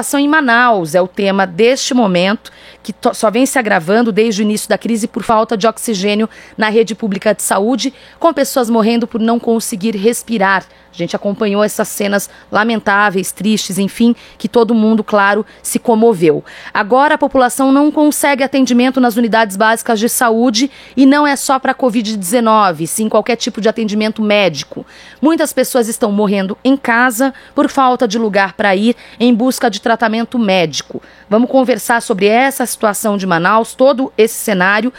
situação em Manaus é o tema deste momento, que só vem se agravando desde o início da crise por falta de oxigênio na rede pública de saúde, com pessoas morrendo por não conseguir respirar. A gente acompanhou essas cenas lamentáveis, tristes, enfim, que todo mundo, claro, se comoveu. Agora a população não consegue atendimento nas unidades básicas de saúde e não é só para a Covid-19, sim qualquer tipo de atendimento médico. Muitas pessoas estão morrendo em casa por falta de lugar para ir em busca de tratamento médico. Vamos conversar sobre essa situação de Manaus, todo esse cenário,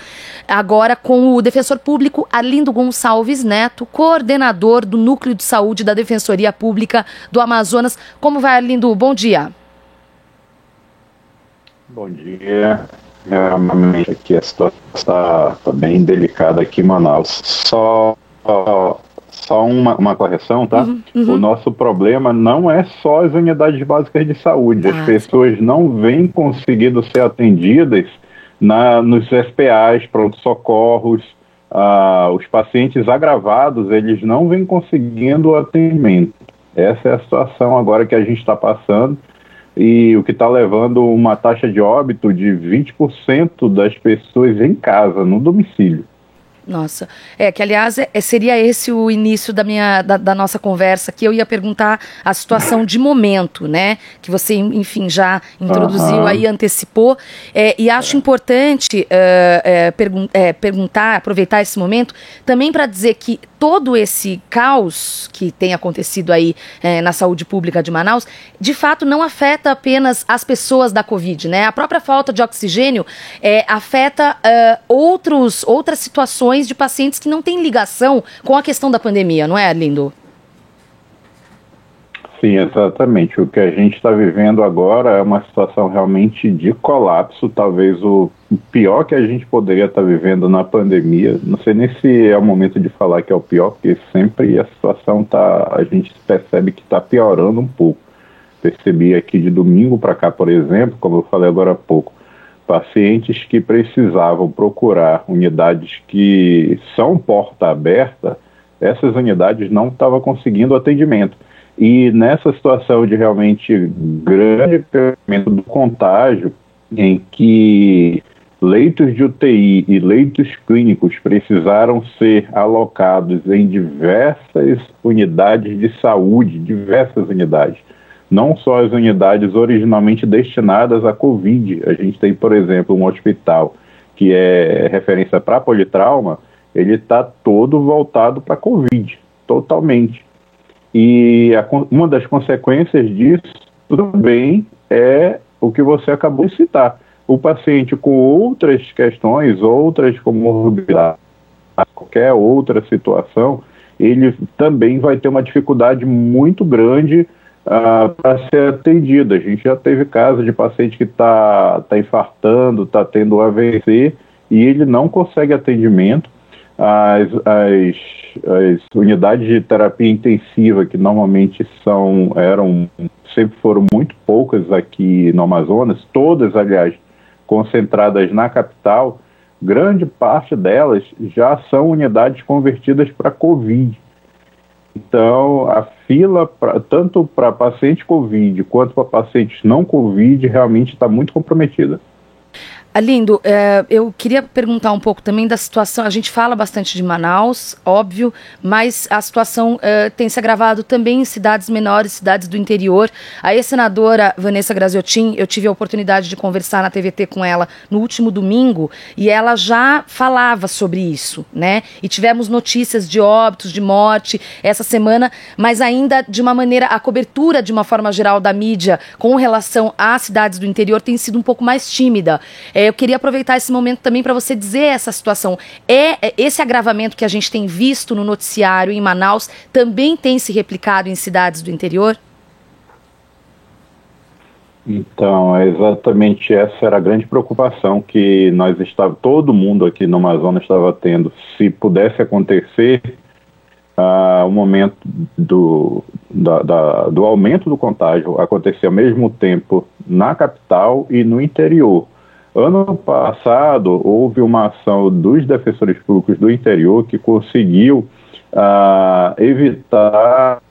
agora com o defensor público Arlindo Gonçalves Neto, coordenador do Núcleo de Saúde da Defensoria Pública do Amazonas. Como vai, Arlindo? Bom dia. Bom dia. Realmente aqui a situação está bem delicada aqui em Manaus. Só uma correção, tá? O nosso problema não é só as unidades básicas de saúde. As pessoas não vêm conseguindo ser atendidas nos SPAs, pronto-socorros. Os pacientes agravados, eles não vêm conseguindo atendimento. Essa é a situação agora que a gente está passando, e o que está levando uma taxa de óbito de 20% das pessoas em casa, no domicílio. Nossa, que aliás seria esse o início da nossa conversa, que eu ia perguntar a situação de momento, né, que você, enfim, já introduziu aí, antecipou, e acho importante perguntar, aproveitar esse momento, também para dizer que todo esse caos que tem acontecido aí na saúde pública de Manaus, de fato não afeta apenas as pessoas da Covid, né, a própria falta de oxigênio afeta outras situações de pacientes que não têm ligação com a questão da pandemia, não é, Arlindo? Sim, exatamente. O que a gente está vivendo agora é uma situação realmente de colapso, talvez o pior que a gente poderia estar vivendo na pandemia. Não sei nem se é o momento de falar que é o pior, porque sempre a situação a gente percebe que está piorando um pouco. Percebi aqui de domingo para cá, por exemplo, como eu falei agora há pouco, pacientes que precisavam procurar unidades que são porta aberta, essas unidades não estavam conseguindo atendimento. E nessa situação de realmente grande crescimento do contágio, em que leitos de UTI e leitos clínicos precisaram ser alocados em diversas unidades de saúde, diversas unidades, não só as unidades originalmente destinadas à Covid. A gente tem, por exemplo, um hospital que é referência para politrauma, ele está todo voltado para Covid, totalmente. E uma das consequências disso também é o que você acabou de citar. O paciente com outras questões, outras comorbidades, qualquer outra situação, ele também vai ter uma dificuldade muito grande para ser atendida. A gente já teve casos de paciente que está infartando, está tendo AVC e ele não consegue atendimento. As unidades de terapia intensiva, que normalmente sempre foram muito poucas aqui no Amazonas, todas, aliás, concentradas na capital, grande parte delas já são unidades convertidas para Covid. Então, a fila, tanto para paciente Covid quanto para pacientes não Covid, realmente está muito comprometida. Arlindo, eu queria perguntar um pouco também da situação. A gente fala bastante de Manaus, óbvio, mas a situação tem se agravado também em cidades menores, cidades do interior. A ex-senadora Vanessa Graziotin, eu tive a oportunidade de conversar na TVT com ela no último domingo e ela já falava sobre isso, né? E tivemos notícias de óbitos, de morte essa semana, mas ainda de uma maneira, a cobertura de uma forma geral da mídia com relação às cidades do interior tem sido um pouco mais tímida. Eu queria aproveitar esse momento também para você dizer essa situação. Esse agravamento que a gente tem visto no noticiário em Manaus também tem se replicado em cidades do interior? Então, exatamente essa era a grande preocupação que todo mundo aqui no Amazonas estava tendo. Se pudesse acontecer o momento do aumento do contágio acontecer ao mesmo tempo na capital e no interior. Ano passado, houve uma ação dos defensores públicos do interior que conseguiu evitar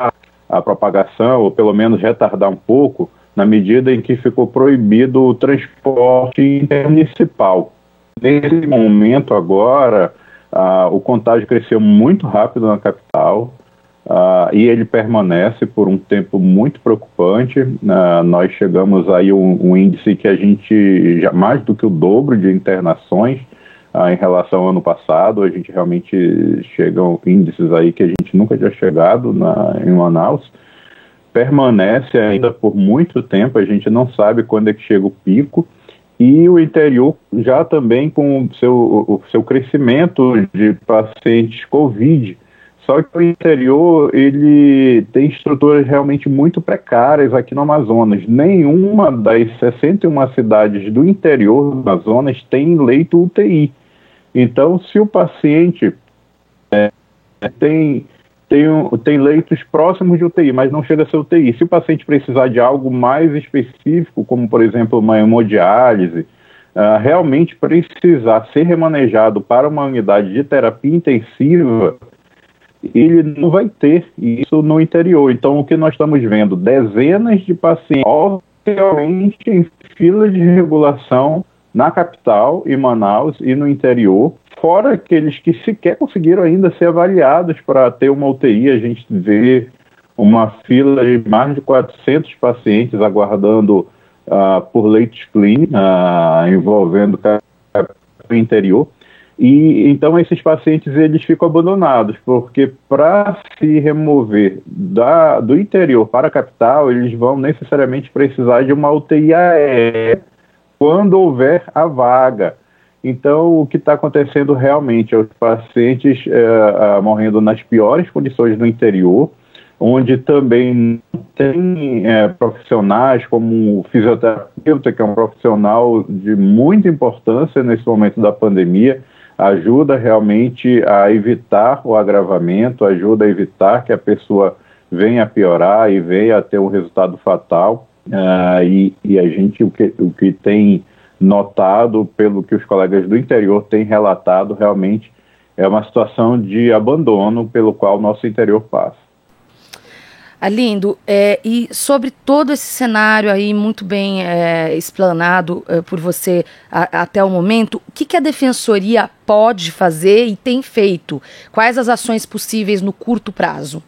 a propagação, ou pelo menos retardar um pouco, na medida em que ficou proibido o transporte intermunicipal. Nesse momento agora, o contágio cresceu muito rápido na capital, e ele permanece por um tempo muito preocupante. Nós chegamos aí a um índice que a gente, já mais do que o dobro de internações em relação ao ano passado. A gente realmente chega a índices aí que a gente nunca tinha chegado em Manaus. Permanece ainda por muito tempo, a gente não sabe quando é que chega o pico, e o interior já também com o seu crescimento de pacientes Covid. Só que o interior, ele tem estruturas realmente muito precárias aqui no Amazonas. Nenhuma das 61 cidades do interior do Amazonas tem leito UTI. Então, se o paciente tem leitos próximos de UTI, mas não chega a ser UTI. Se o paciente precisar de algo mais específico, como, por exemplo, uma hemodiálise, realmente precisar ser remanejado para uma unidade de terapia intensiva, ele não vai ter isso no interior. Então, o que nós estamos vendo? Dezenas de pacientes, obviamente, em fila de regulação na capital, em Manaus e no interior, fora aqueles que sequer conseguiram ainda ser avaliados para ter uma UTI. A gente vê uma fila de mais de 400 pacientes aguardando por leitos clínicos, envolvendo o interior. E então esses pacientes eles ficam abandonados, porque para se remover do interior para a capital, eles vão necessariamente precisar de uma UTI aérea quando houver a vaga. Então, o que está acontecendo realmente é os pacientes morrendo nas piores condições no interior, onde também tem profissionais como o fisioterapeuta, que é um profissional de muita importância nesse momento da pandemia, ajuda realmente a evitar o agravamento, ajuda a evitar que a pessoa venha a piorar e venha a ter um resultado fatal. E a gente, o que tem notado, pelo que os colegas do interior têm relatado, realmente é uma situação de abandono pelo qual o nosso interior passa. Arlindo, e sobre todo esse cenário aí muito bem explanado por você até o momento, o que a Defensoria pode fazer e tem feito? Quais as ações possíveis no curto prazo?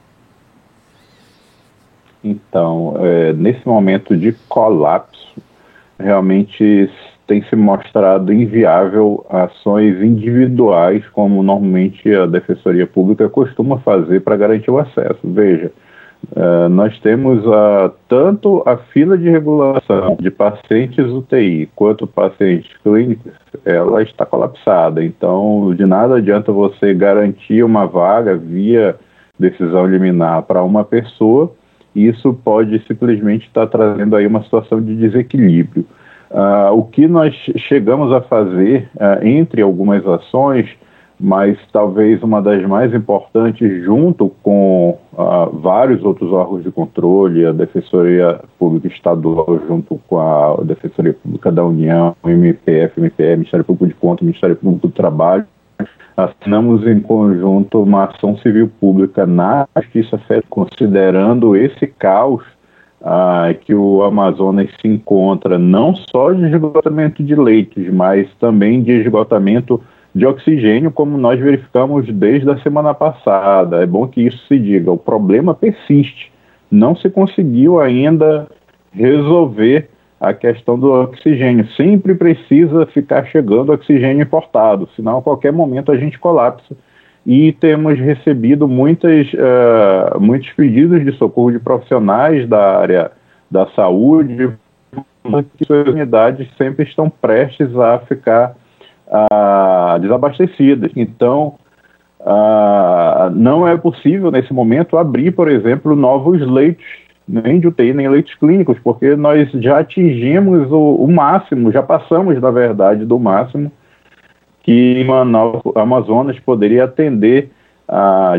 Então, nesse momento de colapso, realmente tem se mostrado inviável ações individuais, como normalmente a Defensoria Pública costuma fazer para garantir o acesso. Veja, nós temos tanto a fila de regulação de pacientes UTI quanto pacientes clínicos, ela está colapsada. Então, de nada adianta você garantir uma vaga via decisão liminar para uma pessoa. Isso pode simplesmente estar trazendo aí uma situação de desequilíbrio. O que nós chegamos a fazer, entre algumas ações, mas talvez uma das mais importantes, junto com vários outros órgãos de controle, a Defensoria Pública Estadual, junto com a Defensoria Pública da União, o MPF, Ministério Público de Contas, Ministério Público do Trabalho, assinamos em conjunto uma ação civil pública na Justiça Federal, considerando esse caos que o Amazonas se encontra, não só de esgotamento de leitos, mas também de esgotamento de oxigênio, como nós verificamos desde a semana passada. É bom que isso se diga, o problema persiste, não se conseguiu ainda resolver a questão do oxigênio. Sempre precisa ficar chegando oxigênio importado, senão a qualquer momento a gente colapsa. E temos recebido muitos pedidos de socorro de profissionais da área da saúde, que suas unidades sempre estão prestes a ficar desabastecidas. Então, não é possível, nesse momento, abrir, por exemplo, novos leitos, nem de UTI, nem leitos clínicos, porque nós já atingimos o máximo, já passamos, na verdade, do máximo que Manaus, Amazonas poderia atender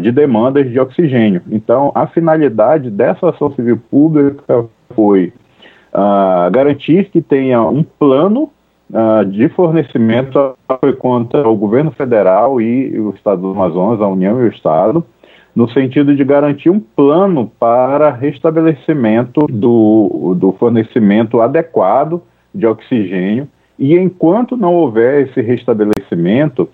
de demandas de oxigênio. Então, a finalidade dessa ação civil pública foi garantir que tenha um plano de fornecimento contra o governo federal e o Estado do Amazonas, a União e o Estado, no sentido de garantir um plano para restabelecimento do fornecimento adequado de oxigênio, e enquanto não houver esse restabelecimento,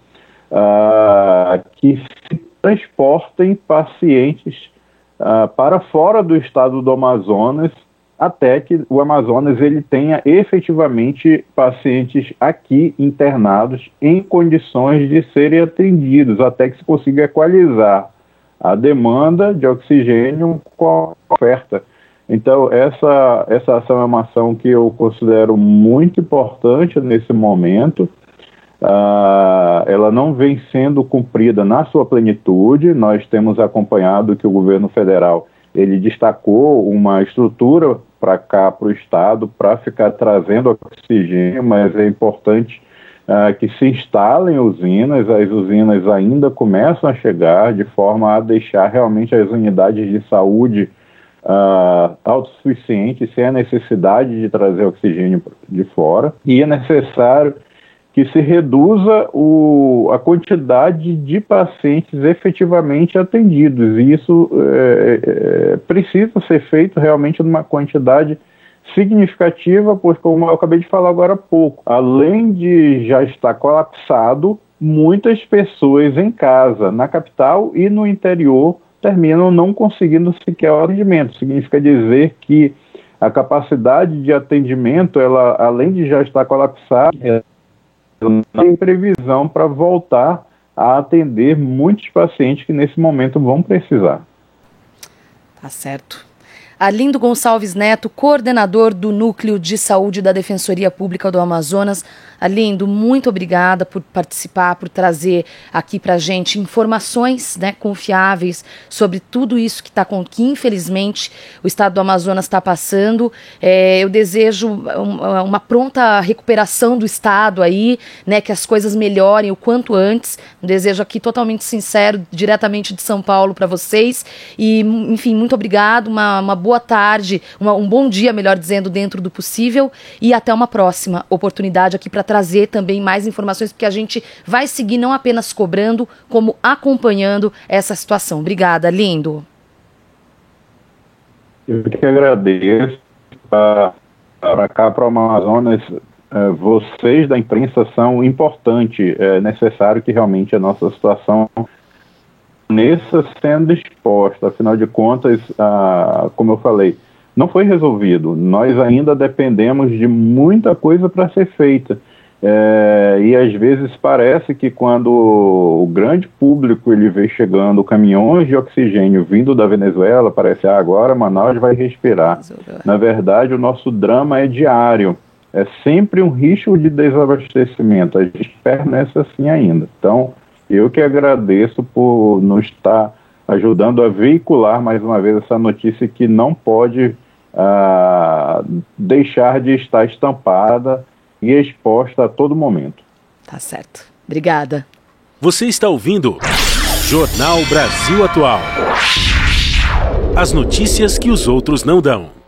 que se transportem pacientes para fora do estado do Amazonas, até que o Amazonas ele tenha efetivamente pacientes aqui internados em condições de serem atendidos, até que se consiga equalizar a demanda de oxigênio com a oferta. Então, essa ação é uma ação que eu considero muito importante nesse momento. Ela não vem sendo cumprida na sua plenitude. Nós temos acompanhado que o governo federal ele destacou uma estrutura para cá, para o estado, para ficar trazendo oxigênio, mas é importante que se instalem usinas. As usinas ainda começam a chegar de forma a deixar realmente as unidades de saúde autossuficientes, sem a necessidade de trazer oxigênio de fora, e é necessário que se reduza a quantidade de pacientes efetivamente atendidos, e isso precisa ser feito realmente numa quantidade significativa, pois, como eu acabei de falar agora há pouco, além de já estar colapsado, muitas pessoas em casa, na capital e no interior, terminam não conseguindo sequer o atendimento. Significa dizer que a capacidade de atendimento, ela, além de já estar colapsada, não tem previsão para voltar a atender muitos pacientes que nesse momento vão precisar. Tá certo. Arlindo Gonçalves Neto, coordenador do Núcleo de Saúde da Defensoria Pública do Amazonas. Arlindo, muito obrigada por participar, por trazer aqui para a gente informações, né, confiáveis sobre tudo isso que infelizmente o estado do Amazonas está passando. Eu desejo uma pronta recuperação do estado aí, né, que as coisas melhorem o quanto antes. Um desejo aqui totalmente sincero, diretamente de São Paulo para vocês. E, enfim, muito obrigado, uma boa tarde, um bom dia, melhor dizendo, dentro do possível, e até uma próxima oportunidade aqui para trazer também mais informações, porque a gente vai seguir não apenas cobrando, como acompanhando essa situação. Obrigada, Lindo. Eu que agradeço. Para cá, para o Amazonas, vocês da imprensa são importantes. É necessário que realmente a nossa situação sendo exposta. Afinal de contas, como eu falei, não foi resolvido. Nós ainda dependemos de muita coisa para ser feita. E às vezes parece que quando o grande público ele vê chegando caminhões de oxigênio vindo da Venezuela, parece agora Manaus vai respirar. Na verdade, o nosso drama é diário. É sempre um risco de desabastecimento. A gente permanece assim ainda. Então, eu que agradeço por nos estar ajudando a veicular mais uma vez essa notícia que não pode deixar de estar estampada e exposta a todo momento. Tá certo. Obrigada. Você está ouvindo Jornal Brasil Atual. As notícias que os outros não dão.